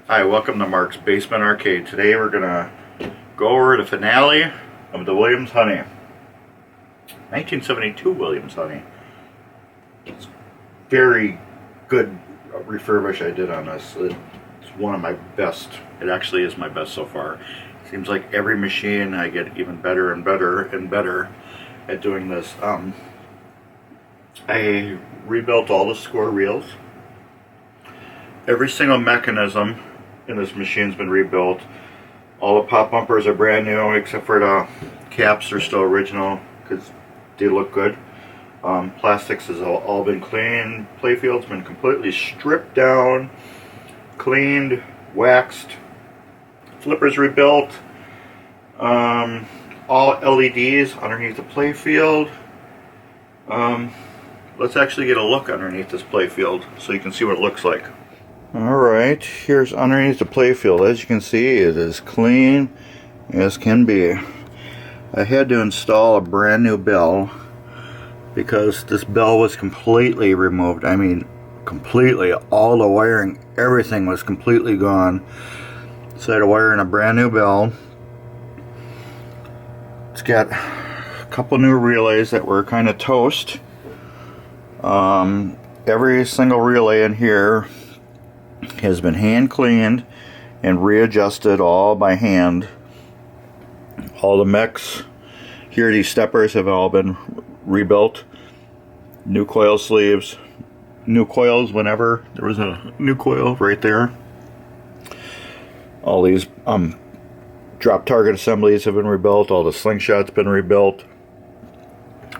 Hi, welcome to Mark's Basement Arcade. Today we're gonna go over the finale of the Williams Honey. 1972 Williams Honey. It's very good refurbish I did on this. It's one of my best. It actually is my best so far. Seems like every machine I get even better and better and better at doing this. I rebuilt all the score reels. Every single mechanism in this machine's been rebuilt. All the pop bumpers are brand new except for the caps are still original because they look good. Plastics has all been cleaned. Playfield's been completely stripped down, cleaned, waxed. Flippers rebuilt. All LEDs underneath the Playfield. Let's actually get a look underneath this Playfield so you can see what it looks like. Alright, here's underneath the Playfield. As you can see, it is clean as can be. I had to install a brand new bell because this bell was completely removed. I mean, completely. All the wiring, everything was completely gone. So I had to wire in a brand new bell. It's got a couple new relays that were kind of toast. Every single relay in here has been hand cleaned and readjusted all by hand. All the mechs here, these steppers have all been rebuilt. New coil sleeves, new coils whenever there was a new coil right there. All these drop target assemblies have been rebuilt. All the slingshots been rebuilt.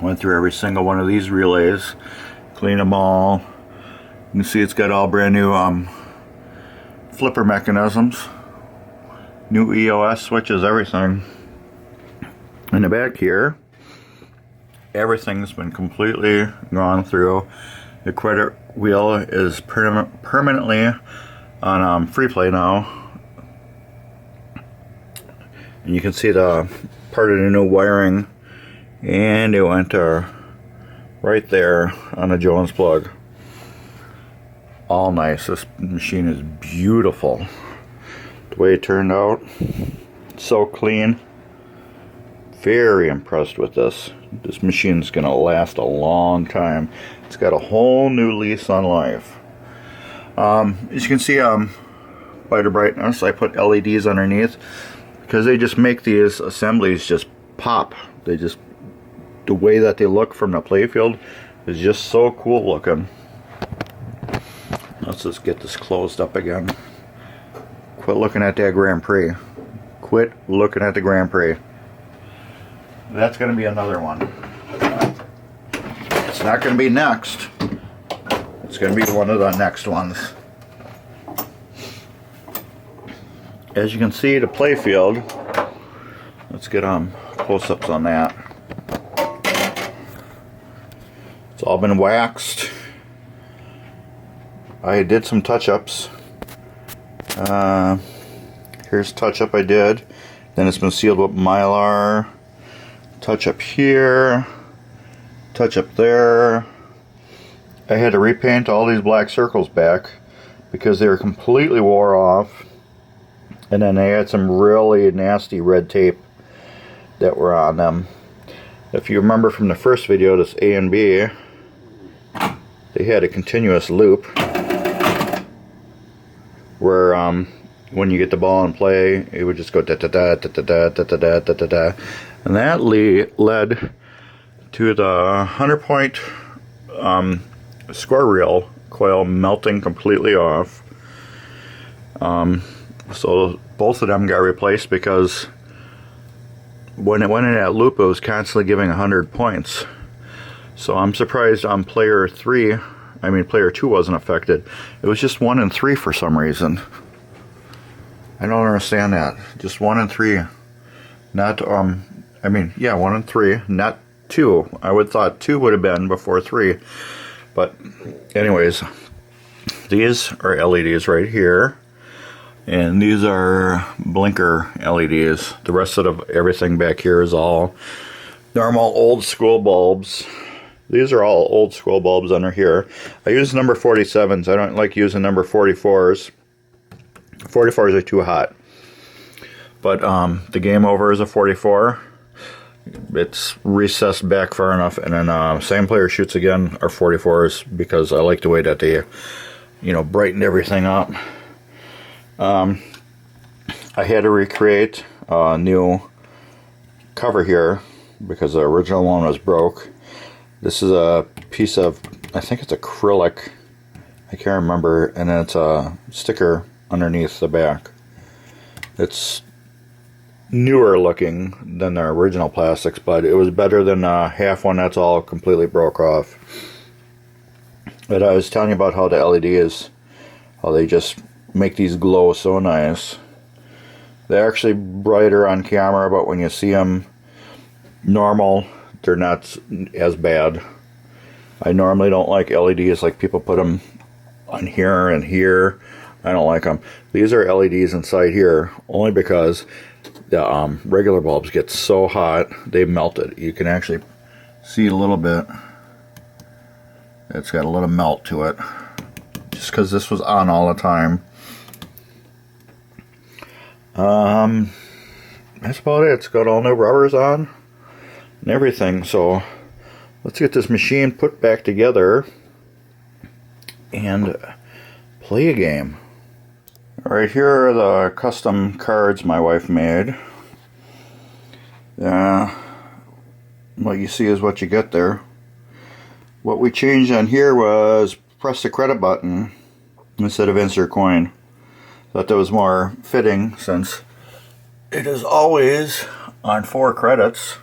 Went through every single one of these relays, cleaned them all. You can see it's got all brand new flipper mechanisms, new EOS switches, everything. In the back here, everything's been completely gone through. The credit wheel is permanently on free play now. And you can see the part of the new wiring, and it went right there on the Jones plug. All nice. This machine is beautiful. The way it turned out, so clean. Very impressed with this. This machine's gonna last a long time. It's got a whole new lease on life. As you can see, by the brightness, I put LEDs underneath because they just make these assemblies just pop. They just, the way that they look from the Playfield is just so cool looking. Let's just get this closed up again. Quit looking at that Grand Prix. Quit looking at the Grand Prix. That's going to be another one. It's not going to be next. It's going to be one of the next ones. As you can see, the Playfield. Let's get close-ups on that. It's all been waxed. I did some touch-ups. Here's touch-up I did. Then it's been sealed with Mylar. Touch-up here. Touch-up there. I had to repaint all these black circles back because they were completely wore off. And then they had some really nasty red tape that were on them. If you remember from the first video, this A and B, they had a continuous loop where when you get the ball in play, it would just go da da da da da da da da da da da, and that led to the 100-point score reel coil melting completely off. So both of them got replaced because when it went in that loop, it was constantly giving 100 points. So I'm surprised on player 2 wasn't affected. It was just 1 and 3 for some reason. I don't understand that. Just 1 and 3. Not, 1 and 3, not 2. I would thought 2 would have been before 3. But anyways, these are LEDs right here. And these are blinker LEDs. The rest of everything back here is all normal old school bulbs. These are all old school bulbs under here. I use number 47s. I don't like using number 44s. 44s are too hot. But the game over is a 44. It's recessed back far enough, and then same player shoots again are 44s because I like the way that they, you know, brightened everything up. I had to recreate a new cover here because the original one was broke. This is a piece of, I think it's acrylic, I can't remember, and then it's a sticker underneath the back. It's newer looking than the original plastics, but it was better than half one that's all completely broke off. But I was telling you about how the LEDs, how they just make these glow so nice. They're actually brighter on camera, but when you see them normal, they're not as bad. I normally don't like LEDs, like people put them on here and here. I don't like them. These are LEDs inside here only because the regular bulbs get so hot they melt it. You can actually see a little bit. It's got a little melt to it just because this was on all the time. That's about it. It's got all new rubbers on and everything. So let's get this machine put back together and play a game. Alright, here are the custom cards my wife made. What you see is what you get there. What we changed on here was press the credit button instead of insert coin. Thought that was more fitting since it is always on 4 credits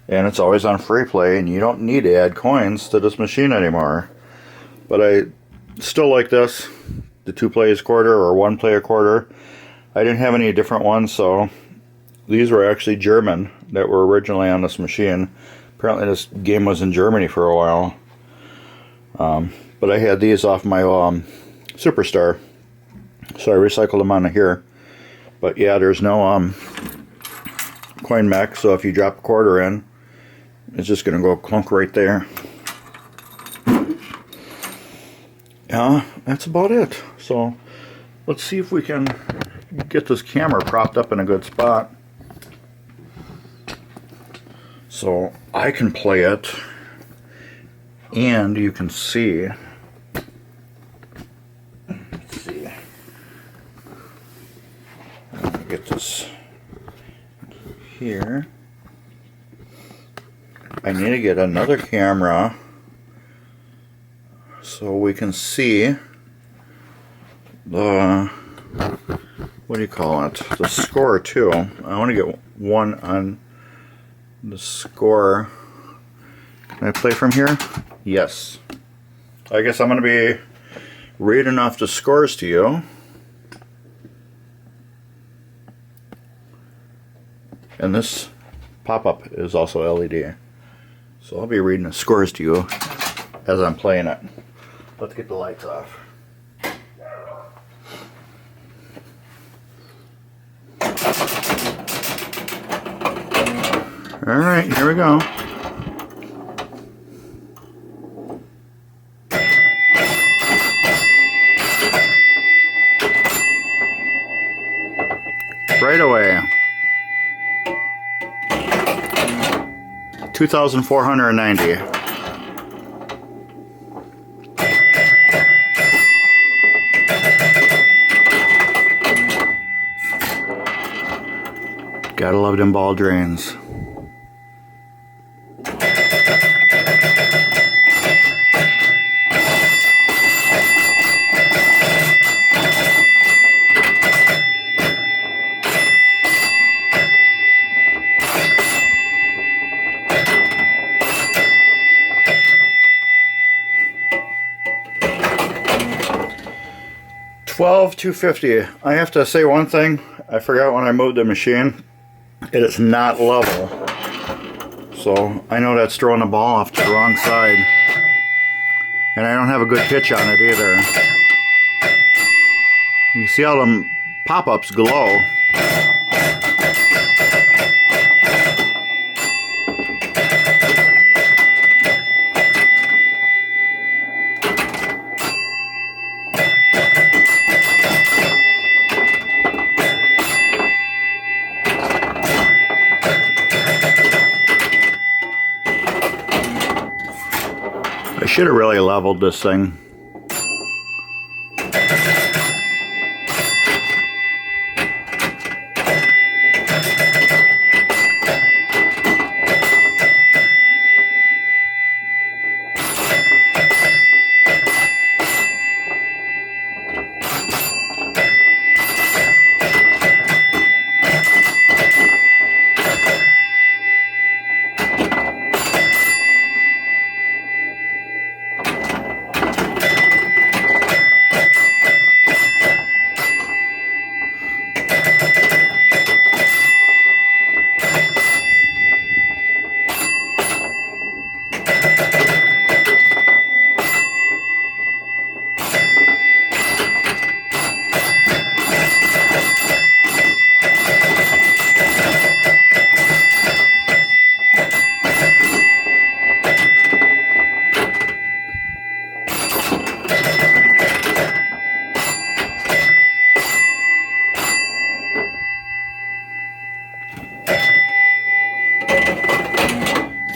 and it's always on free play, and you don't need to add coins to this machine anymore. But I still like this, the 2 plays quarter or 1 play a quarter. I didn't have any different ones, so these were actually German that were originally on this machine. Apparently this game was in Germany for a while. But I had these off my Superstar, so I recycled them onto here. But yeah, there's no coin mech, so if you drop a quarter in, it's just going to go clunk right there. Yeah, that's about it. So let's see if we can get this camera propped up in a good spot so I can play it and you can see. Let's see. Let me get this here. I need to get another camera so we can see the, what do you call it, the score too. I want to get one on the score. Can I play from here? Yes. I guess I'm going to be reading off the scores to you. And this pop-up is also LED. So I'll be reading the scores to you as I'm playing it. Let's get the lights off. Alright, here we go. Right away. 2,490. Gotta love them ball drains. $12,250. I have to say one thing. I forgot when I moved the machine. It is not level. So I know that's throwing the ball off to the wrong side. And I don't have a good pitch on it either. You can see how them pop-ups glow. should have really leveled this thing.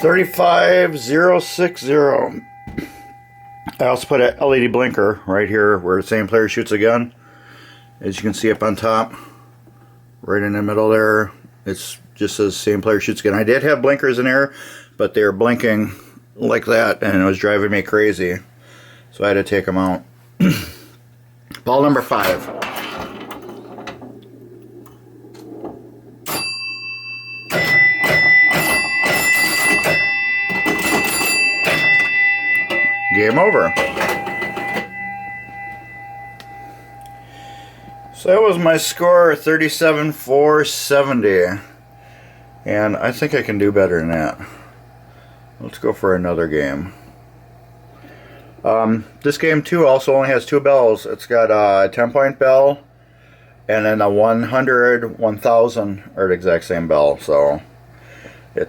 $35,060. I also put an LED blinker right here where the same player shoots again. As you can see up on top, right in the middle there, it's just says same player shoots again. I did have blinkers in there, but they were blinking like that and it was driving me crazy. So I had to take them out. Ball number 5. Game over. So that was my score, 37,470. And I think I can do better than that. Let's go for another game. This game too also only has 2 bells. It's got a 10-point bell and then a 100, 1000 are the exact same bell. So I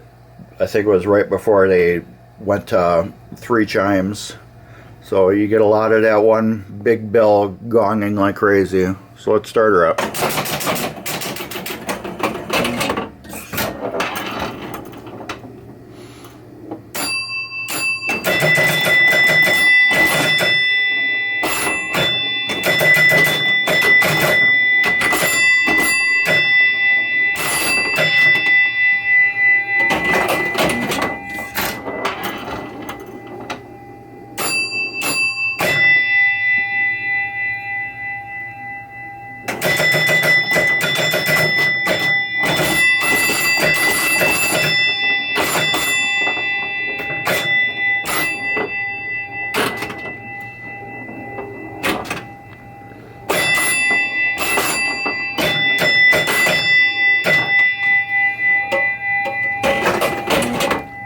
think it was right before they went to 3 chimes. So you get a lot of that one big bell gonging like crazy. So let's start her up.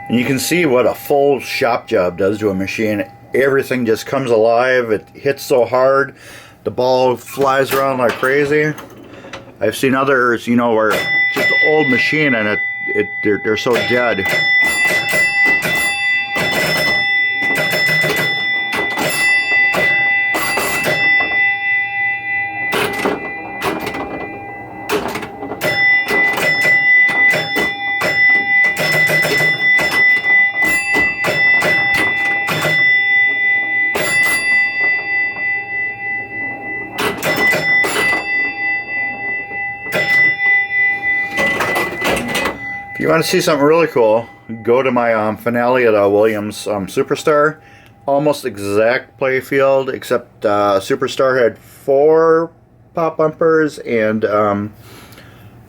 And you can see what a full shop job does to a machine. Everything just comes alive. It hits so hard. The ball flies around like crazy. I've seen others, you know, where just an old machine and they're so dead. If you want to see something really cool, go to my finale of the Williams Superstar. Almost exact Playfield, except Superstar had 4 pop bumpers and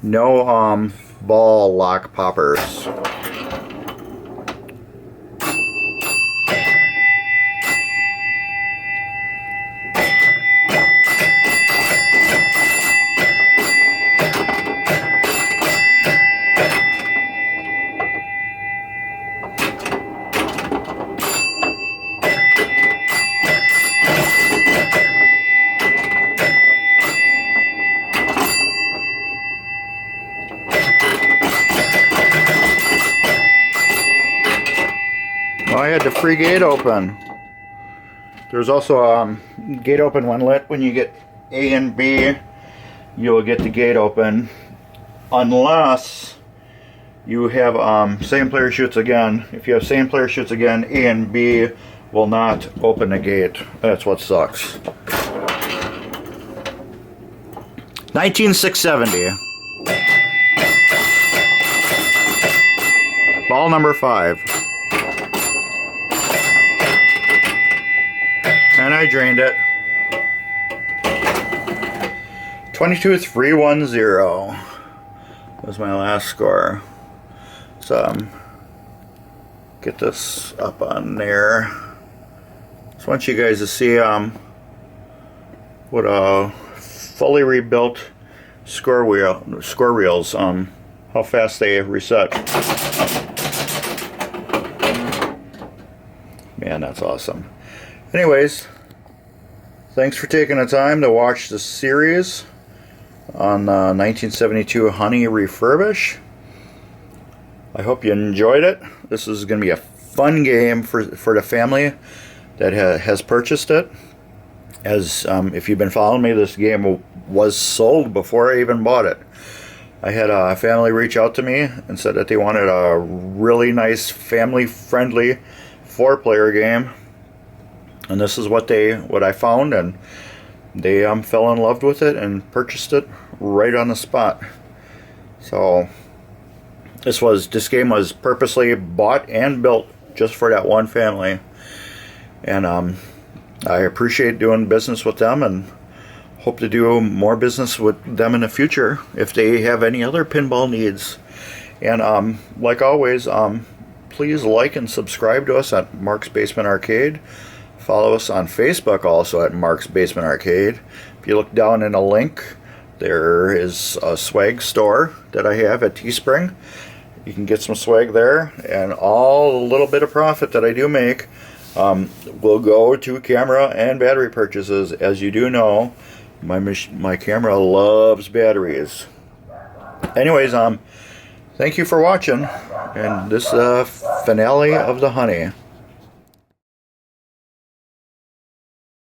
no ball lock poppers. I had the free gate open. There's also a gate open when lit. When you get A and B, you'll get the gate open. Unless you have same player shoots again. If you have same player shoots again, A and B will not open the gate. That's what sucks. 19670. Ball number 5. And I drained it. 22,310 was my last score. So get this up on there. Just want you guys to see what a fully rebuilt score reels, how fast they reset. Man, that's awesome. Anyways, thanks for taking the time to watch the series on 1972 Honey Refurbish. I hope you enjoyed it. This is going to be a fun game for the family that has purchased it. As if you've been following me, this game was sold before I even bought it. I had a family reach out to me and said that they wanted a really nice family-friendly 4-player game, and this is what I found, and they fell in love with it and purchased it right on the spot. So this game was purposely bought and built just for that one family, and I appreciate doing business with them and hope to do more business with them in the future if they have any other pinball needs. And like always, please like and subscribe to us at Mark's Basement Arcade. Follow us on Facebook also at Mark's Basement Arcade. If you look down in a link, there is a swag store that I have at Teespring. You can get some swag there, and all the little bit of profit that I do make will go to camera and battery purchases. As you do know, my camera loves batteries. Anyways, thank you for watching, and this is the finale of the Honey.